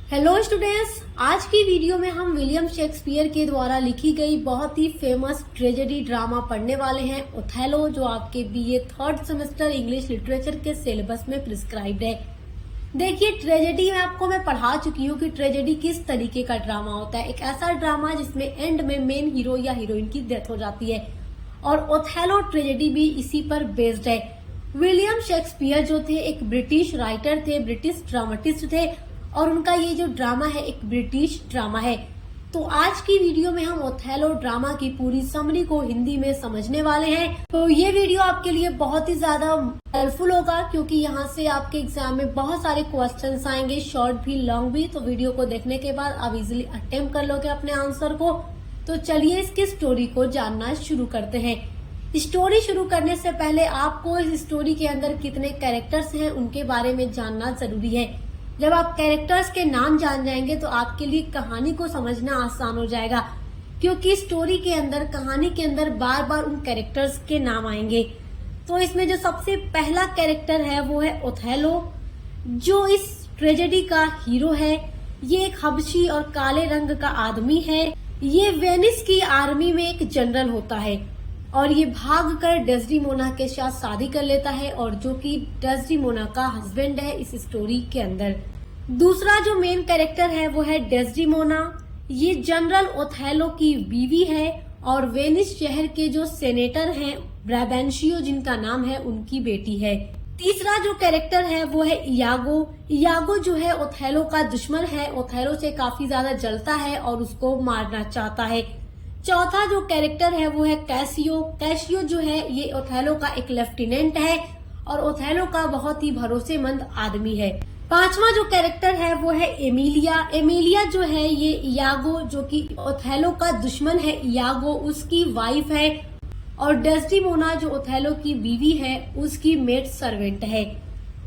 Hello students, आज की video में हम विलियम शेक्सपियर के द्वारा लिखी गई बहुत ही फेमस ट्रेजेडी ड्रामा पढ़ने वाले हैं ओथेलो, जो आपके BA third semester English literature के सिलेबस में प्रिस्क्राइब्ड है। देखिए, ट्रेजेडी में आपको मैं पढ़ा चुकी हूँ कि ट्रेजेडी किस तरीके का ड्रामा होता है। एक ऐसा ड्रामा जिसमें एंड में मेन हीरो या हीरोइन की डेथ हो जाती है, और ओथेलो ट्रेजेडी भी इसी पर बेस्ड है। विलियम शेक्सपियर जो थे एक ब्रिटिश राइटर थे, ब्रिटिश ड्रामाटिस्ट थे, और उनका ये जो ड्रामा है एक ब्रिटिश ड्रामा है। तो आज की वीडियो में हम ओथेलो ड्रामा की पूरी समरी को हिंदी में समझने वाले हैं। तो ये वीडियो आपके लिए बहुत ही ज्यादा हेल्पफुल होगा, क्योंकि यहाँ से आपके एग्जाम में बहुत सारे क्वेश्चंस आएंगे, शॉर्ट भी लॉन्ग भी। तो वीडियो को देखने के बाद आप इजिली अटेम्प्ट कर लोगे अपने आंसर को। तो चलिए इसकी स्टोरी को जानना शुरू करते हैं। स्टोरी शुरू करने से पहले आपको इस स्टोरी के अंदर कितने कैरेक्टर्स हैं उनके बारे में जानना जरूरी है। जब आप कैरेक्टर्स के नाम जान जाएंगे तो आपके लिए कहानी को समझना आसान हो जाएगा, क्योंकि स्टोरी के अंदर, कहानी के अंदर बार बार उन कैरेक्टर्स के नाम आएंगे। तो इसमें जो सबसे पहला कैरेक्टर है वो है ओथेलो, जो इस ट्रेजेडी का हीरो है। ये एक हबशी और काले रंग का आदमी है। ये वेनिस की आर्मी में एक जनरल होता है, और ये भागकर डेस्डेमोना के साथ शादी कर लेता है, और जो कि डेस्डेमोना का हस्बैंड है इस स्टोरी के अंदर। दूसरा जो मेन कैरेक्टर है वो है डेस्डेमोना। ये जनरल ओथेलो की बीवी है, और वेनिस शहर के जो सेनेटर हैं ब्राबेंशियो जिनका नाम है, उनकी बेटी है। तीसरा जो कैरेक्टर है वो है इयागो। इयागो जो है ओथेलो का दुश्मन है, ओथेलो से काफी ज्यादा जलता है और उसको मारना चाहता है। चौथा जो कैरेक्टर है वो है कैसियो। कैसियो जो है ये ओथेलो का एक लेफ्टिनेंट है, और ओथेलो का बहुत ही भरोसेमंद आदमी है। पांचवा जो कैरेक्टर है वो है एमिलिया। एमिलिया जो है ये इयागो, जो कि ओथेलो का दुश्मन है, इयागो उसकी वाइफ है, और डेस्डेमोना जो ओथेलो की बीवी है उसकी मेड सर्वेंट है।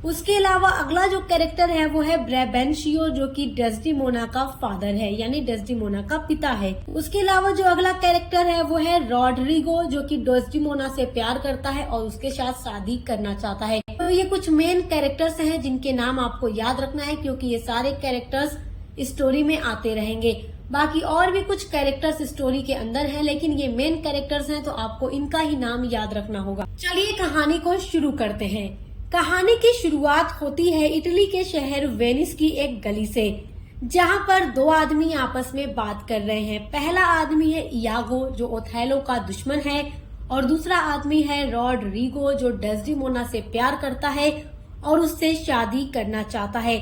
उसके अलावा अगला जो कैरेक्टर है वो है ब्राबेंशियो, जो कि डेस्डेमोना का फादर है, यानी डेस्डेमोना का पिता है। उसके अलावा जो अगला कैरेक्टर है वो है रॉड्रिगो, जो कि डेस्डेमोना से प्यार करता है और उसके साथ शादी करना चाहता है। तो ये कुछ मेन कैरेक्टर्स हैं जिनके नाम आपको याद रखना है, क्योंकि ये सारे कैरेक्टर्स स्टोरी में आते रहेंगे। बाकी और भी कुछ कैरेक्टर्स स्टोरी के अंदर हैं, लेकिन ये मेन कैरेक्टर्स हैं तो आपको इनका ही नाम याद रखना होगा। चलिए कहानी को शुरू करते हैं। कहानी की शुरुआत होती है इटली के शहर वेनिस की एक गली से, जहां पर दो आदमी आपस में बात कर रहे हैं। पहला आदमी है इयागो, जो ओथेलो का दुश्मन है, और दूसरा आदमी है रॉड्रिगो, जो डेस्डेमोना से प्यार करता है और उससे शादी करना चाहता है।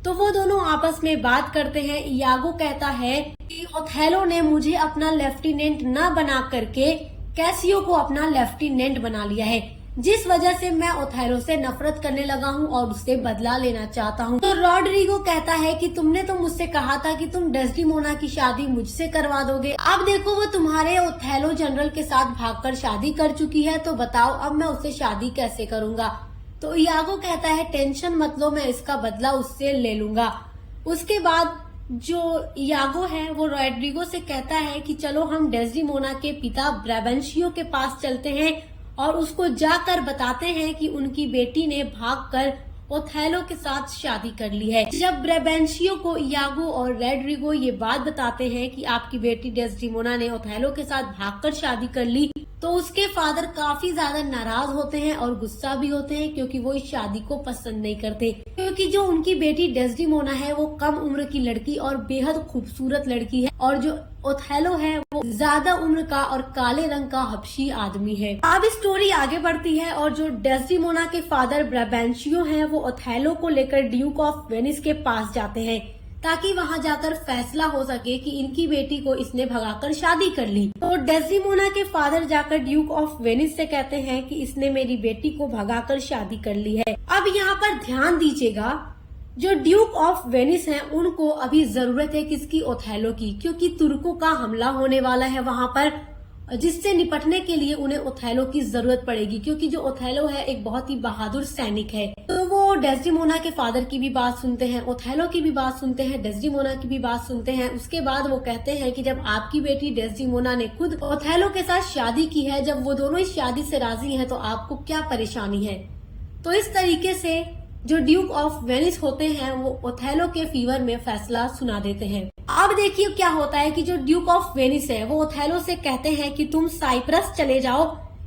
तो वो दोनों आपस में बात करते हैं। इयागो कहता है कि ओथेलो ने मुझे अपना लेफ्टिनेंट न बना करके कैसियो को अपना लेफ्टिनेंट बना लिया है, जिस वजह से मैं ओथेलो से नफरत करने लगा हूँ और उससे बदला लेना चाहता हूँ। तो रॉड्रिगो कहता है कि तुमने तो मुझसे कहा था कि तुम डेस्डेमोना की शादी मुझसे करवा दोगे। अब देखो वो तुम्हारे ओथेलो जनरल के साथ भागकर शादी कर चुकी है, तो बताओ अब मैं उससे शादी कैसे करूंगा। तो इयागो कहता है टेंशन मत लो, मैं इसका बदला उससे ले लूंगा। उसके बाद जो इयागो है वो रॉड्रिगो से कहता है कि चलो हम डेस्डेमोना के पिता ब्राबेंशियो के पास चलते हैं और उसको जाकर बताते हैं कि उनकी बेटी ने भागकर ओथेलो के साथ शादी कर ली है। जब ब्राबेंशियो को इयागो और रॉड्रिगो ये बात बताते हैं कि आपकी बेटी डेस्डेमोना ने ओथेलो के साथ भागकर शादी कर ली, तो उसके फादर काफी ज्यादा नाराज होते हैं और गुस्सा भी होते हैं, क्योंकि वो इस शादी को पसंद नहीं करते। क्योंकि जो उनकी बेटी डेस्डेमोना है वो कम उम्र की लड़की और बेहद खूबसूरत लड़की है, और जो ओथेलो है वो ज्यादा उम्र का और काले रंग का हबशी आदमी है। अब स्टोरी आगे बढ़ती है, और जो डेस्डेमोना के फादर ब्राबेंशियो हैं वो ओथेलो को लेकर ड्यूक ऑफ वेनिस के पास जाते हैं, ताकि वहां जाकर फैसला हो सके कि इनकी बेटी को इसने भगाकर शादी कर ली। तो डेस्डेमोना के फादर जाकर ड्यूक ऑफ वेनिस से कहते हैं कि इसने मेरी बेटी को भगाकर शादी कर ली है। अब यहाँ पर ध्यान दीजिएगा, जो ड्यूक ऑफ वेनिस हैं उनको अभी जरूरत है किसकी, ओथेलो की, क्योंकि तुर्कों का हमला होने वाला है वहां पर, जिससे निपटने के लिए उन्हें ओथेलो की जरूरत पड़ेगी, क्योंकि जो ओथेलो है एक बहुत ही बहादुर सैनिक है। तो वो डेस्डेमोना के फादर की भी बात सुनते हैं, ओथेलो की भी बात सुनते हैं, डेस्डेमोना की भी बात सुनते हैं। उसके बाद वो कहते हैं कि जब आपकी बेटी डेस्डेमोना ने खुद ओथेलो के साथ शादी की है, जब वो दोनों इस शादी से राजी हैं, तो आपको क्या परेशानी है। तो इस तरीके से जो ड्यूक ऑफ वेनिस होते हैं वो ओथेलो के फीवर में फैसला सुना देते हैं। अब देखिए क्या होता है कि जो ड्यूक ऑफ वेनिस है वो ओथेलो से कहते हैं कि तुम साइप्रस चले जाओ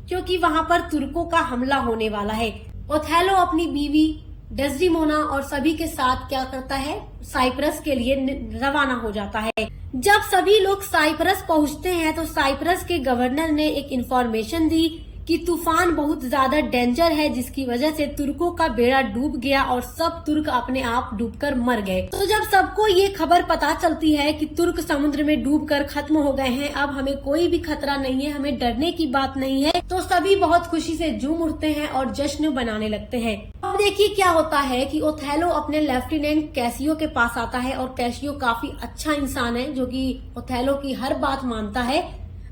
क्योंकि वहाँ पर तुर्कों का हमला होने वाला है। ओथेलो अपनी बीवी डेस्डिमोना और सभी के साथ क्या करता है, साइप्रस के लिए रवाना हो जाता है। जब सभी लोग साइप्रस पहुँचते हैं तो साइप्रस के गवर्नर ने एक इन्फॉर्मेशन दी कि तूफान बहुत ज्यादा डेंजर है, जिसकी वजह से तुर्कों का बेड़ा डूब गया और सब तुर्क अपने आप डूबकर मर गए। तो जब सबको ये खबर पता चलती है कि तुर्क समुद्र में डूबकर खत्म हो गए हैं, अब हमें कोई भी खतरा नहीं है, हमें डरने की बात नहीं है, तो सभी बहुत खुशी से झूम उठते हैं और जश्न बनाने लगते हैं। अब देखिए क्या होता है कि ओथेलो अपने लेफ्टिनेंट कैसियो के पास आता है और कैसियो काफी अच्छा इंसान है जो कि ओथेलो की हर बात मानता है।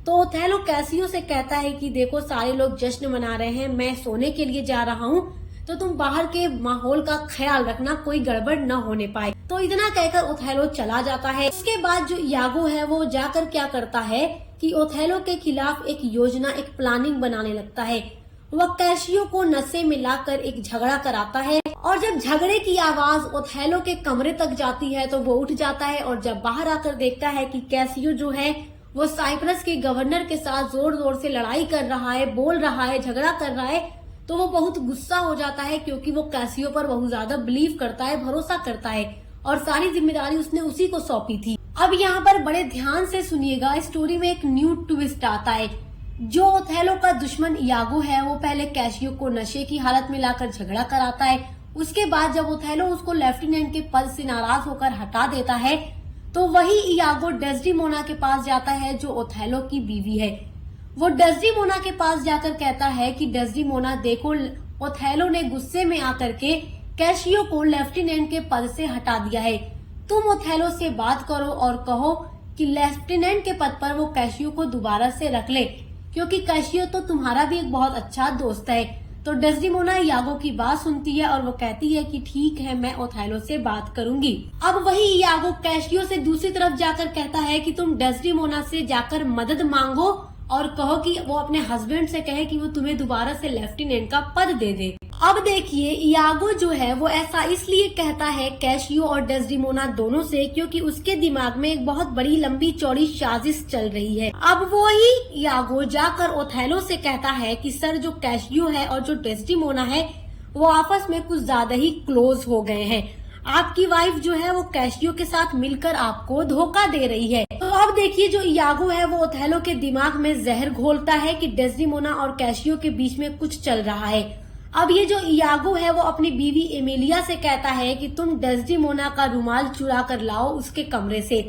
तो ओथेलो कैसियो से कहता है कि देखो सारे लोग जश्न मना रहे हैं, मैं सोने के लिए जा रहा हूँ, तो तुम बाहर के माहौल का ख्याल रखना, कोई गड़बड़ न होने पाए। तो इतना कहकर ओथेलो चला जाता है। इसके बाद जो यागो है वो जाकर क्या करता है कि ओथेलो के खिलाफ एक योजना, एक प्लानिंग बनाने लगता है। वह कैसियो को नशे में लाकर एक झगड़ा कराता है और जब झगड़े की आवाज ओथेलो के कमरे तक जाती है तो वो उठ जाता है और जब बाहर आकर देखता है कि कैसियो जो है वो साइप्रस के गवर्नर के साथ जोर जोर से लड़ाई कर रहा है, बोल रहा है, झगड़ा कर रहा है, तो वो बहुत गुस्सा हो जाता है क्योंकि वो कैसियो पर बहुत ज्यादा बिलीव करता है, भरोसा करता है और सारी जिम्मेदारी उसने उसी को सौंपी थी। अब यहाँ पर बड़े ध्यान से सुनिएगा, स्टोरी में एक न्यू ट्विस्ट आता है। जो ओथेलो का दुश्मन यागो है वो पहले कैसियो को नशे की हालत में लाकर झगड़ा कराता है। उसके बाद जब ओथेलो उसको लेफ्टिनेंट के पद से नाराज होकर हटा देता है तो वही इयागो डेस्डिमोना के पास जाता है जो ओथेलो की बीवी है। वो डेस्डिमोना के पास जाकर कहता है कि डेस्डिमोना देखो, ओथेलो ने गुस्से में आकर के कैसियो को लेफ्टिनेंट के पद से हटा दिया है, तुम ओथेलो से बात करो और कहो कि लेफ्टिनेंट के पद पर वो कैसियो को दोबारा से रख ले, क्योंकि कैसियो तो तुम्हारा भी एक बहुत अच्छा दोस्त है। तो डेस्डिमोना यागो की बात सुनती है और वो कहती है कि ठीक है, मैं ओथेलो से बात करूंगी। अब वही यागो कैसियो से दूसरी तरफ जाकर कहता है कि तुम डेस्डिमोना से जाकर मदद मांगो और कहो कि वो अपने हस्बैंड से कहे कि वो तुम्हें दोबारा से लेफ्टिनेंट का पद दे दे। अब देखिए यागो जो है वो ऐसा इसलिए कहता है कैसियो और डेस्डिमोना दोनों से क्योंकि उसके दिमाग में एक बहुत बड़ी लंबी चौड़ी साजिश चल रही है। अब वो ही यागो जाकर ओथेलो से कहता है कि सर, जो कैसियो है और जो डेस्डिमोना है वो आपस में कुछ ज्यादा ही क्लोज हो गए हैं। आपकी वाइफ जो है वो कैसियो के साथ मिलकर आपको धोखा दे रही है। तो अब देखिए जो यागो है वो ओथेलो के दिमाग में जहर घोलता है कि डेस्डिमोना और कैसियो के बीच में कुछ चल रहा है। अब ये जो इयागो है वो अपनी बीवी एमिलिया से कहता है कि तुम डेस्डिमोना का रुमाल चुरा कर लाओ उसके कमरे से।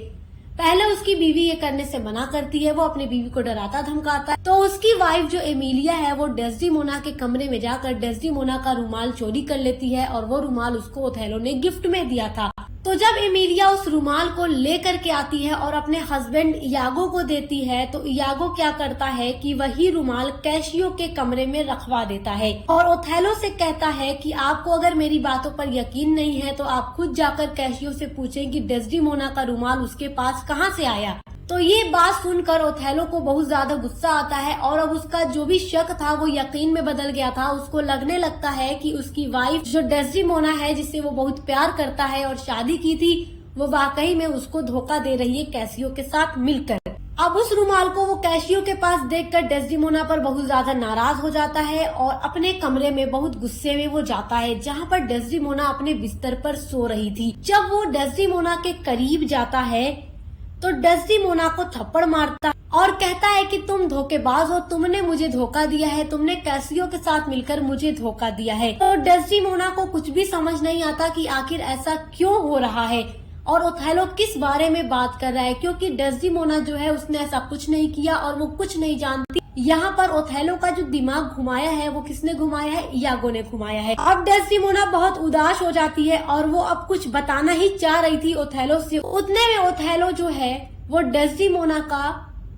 पहले उसकी बीवी ये करने से मना करती है, वो अपनी बीवी को डराता धमकाता है। तो उसकी वाइफ जो एमिलिया है वो डेस्डिमोना के कमरे में जाकर डेस्डिमोना का रुमाल चोरी कर लेती है और वो रुमाल उसको ओथेलो ने गिफ्ट में दिया था। तो जब एमिलिया उस रुमाल को लेकर के आती है और अपने हस्बैंड इयागो को देती है तो इयागो क्या करता है कि वही रुमाल कैसियो के कमरे में रखवा देता है और ओथेलो से कहता है कि आपको अगर मेरी बातों पर यकीन नहीं है तो आप खुद जाकर कैसियो से पूछें कि डेस्डिमोना का रुमाल उसके पास कहाँ से आया। तो ये बात सुनकर ओथेलो को बहुत ज्यादा गुस्सा आता है और अब उसका जो भी शक था वो यकीन में बदल गया था। उसको लगने लगता है कि उसकी वाइफ जो डेस्डिमोना है, जिससे वो बहुत प्यार करता है और शादी की थी, वो वाकई में उसको धोखा दे रही है कैसियो के साथ मिलकर। अब उस रुमाल को वो कैसियो के पास देखकर डेस्डिमोना पर बहुत ज्यादा नाराज हो जाता है और अपने कमरे में बहुत गुस्से में वो जाता है जहाँ पर डेस्डिमोना अपने बिस्तर पर सो रही थी। जब वो डेस्डिमोना के करीब जाता है तो डेस्डिमोना को थप्पड़ मारता और कहता है कि तुम धोखेबाज हो, तुमने मुझे धोखा दिया है, तुमने कैसियो के साथ मिलकर मुझे धोखा दिया है। तो डेस्डिमोना को कुछ भी समझ नहीं आता कि आखिर ऐसा क्यों हो रहा है और ओथेलो किस बारे में बात कर रहा है, क्योंकि डेस्डिमोना जो है उसने ऐसा कुछ नहीं किया और वो कुछ नहीं जानती। यहाँ पर ओथेलो का जो दिमाग घुमाया है वो किसने घुमाया है, इयागो ने घुमाया है। अब डेस्डिमोना बहुत उदास हो जाती है और वो अब कुछ बताना ही चाह रही थी ओथेलो से। उतने में ओथेलो जो है वो डेस्डिमोना का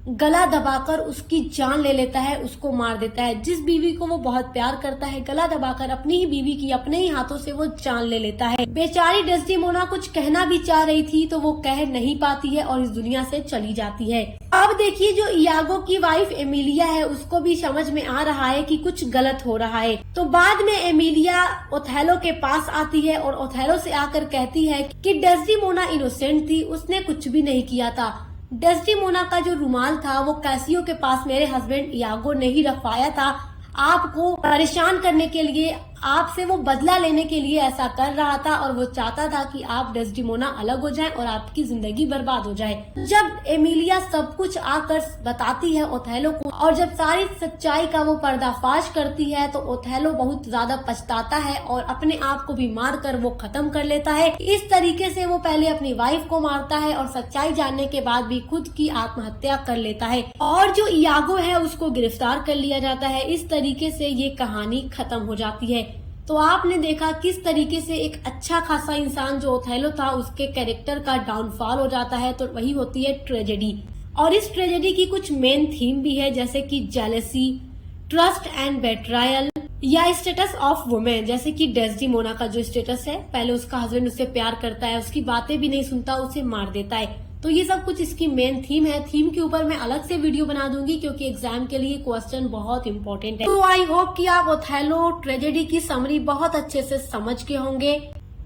गला दबाकर उसकी जान ले लेता है, उसको मार देता है। जिस बीवी को वो बहुत प्यार करता है, गला दबाकर अपनी ही बीवी की अपने ही हाथों से वो जान ले लेता है। बेचारी डेस्टिमोना कुछ कहना भी चाह रही थी तो वो कह नहीं पाती है और इस दुनिया से चली जाती है। अब देखिए, जो इयागो की वाइफ एमिलिया है उसको भी समझ में आ रहा है कि कुछ गलत हो रहा है। तो बाद में एमिलिया ओथेलो के पास आती है और ओथेलो से आकर कहती है कि डेस्टिमोना इनोसेंट थी, उसने कुछ भी नहीं किया था। डेस्टिमोना का जो रुमाल था वो कैसियो के पास मेरे हस्बैंड इयागो ने ही रखवाया था, आपको परेशान करने के लिए, आपसे वो बदला लेने के लिए ऐसा कर रहा था और वो चाहता था कि आप डेस्टिमोना अलग हो जाएं और आपकी जिंदगी बर्बाद हो जाए। जब एमिलिया सब कुछ आकर बताती है ओथेलो को और जब सारी सच्चाई का वो पर्दाफाश करती है तो ओथेलो बहुत ज्यादा पछताता है और अपने आप को भी मार कर वो खत्म कर लेता है। इस तरीके से वो पहले अपनी वाइफ को मारता है और सच्चाई जानने के बाद भी खुद की आत्महत्या कर लेता है और जो इयागो है उसको गिरफ्तार कर लिया जाता है। इस तरीके से ये कहानी खत्म हो जाती है। तो आपने देखा किस तरीके से एक अच्छा खासा इंसान जो ओथेलो था उसके कैरेक्टर का डाउनफॉल हो जाता है, तो वही होती है ट्रेजेडी। और इस ट्रेजेडी की कुछ मेन थीम भी है, जैसे कि जेलसी, ट्रस्ट एंड बेट्रायल या स्टेटस ऑफ वुमेन। जैसे कि डेस्टिमोना का जो स्टेटस है, पहले उसका हस्बैंड उससे प्यार करता है, उसकी बातें भी नहीं सुनता, उसे मार देता है। तो ये सब कुछ इसकी मेन थीम है। थीम के ऊपर मैं अलग से वीडियो बना दूंगी क्योंकि एग्जाम के लिए क्वेश्चन बहुत इंपॉर्टेंट है। तो आई होप कि आप ओथेलो ट्रेजेडी की समरी बहुत अच्छे से समझ के होंगे।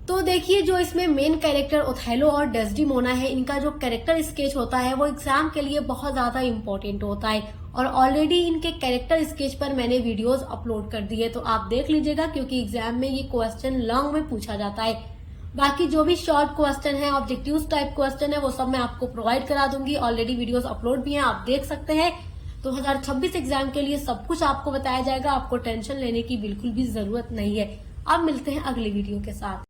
तो देखिए, जो इसमें मेन कैरेक्टर ओथेलो और डेस्टिमोना है, इनका जो कैरेक्टर स्केच होता है वो एग्जाम के लिए बहुत ज्यादा इम्पोर्टेंट होता है और ऑलरेडी इनके कैरेक्टर स्केच पर मैंने वीडियोस अपलोड कर दी है, तो आप देख लीजिएगा क्योंकि एग्जाम में ये क्वेश्चन लॉन्ग में पूछा जाता है। बाकी जो भी शॉर्ट क्वेश्चन है, ऑब्जेक्टिव टाइप क्वेश्चन है, वो सब मैं आपको प्रोवाइड करा दूंगी। ऑलरेडी वीडियोस अपलोड भी हैं, आप देख सकते हैं। 2026 एग्जाम के लिए सब कुछ आपको बताया जाएगा, आपको टेंशन लेने की बिल्कुल भी जरूरत नहीं है। अब मिलते हैं अगली वीडियो के साथ।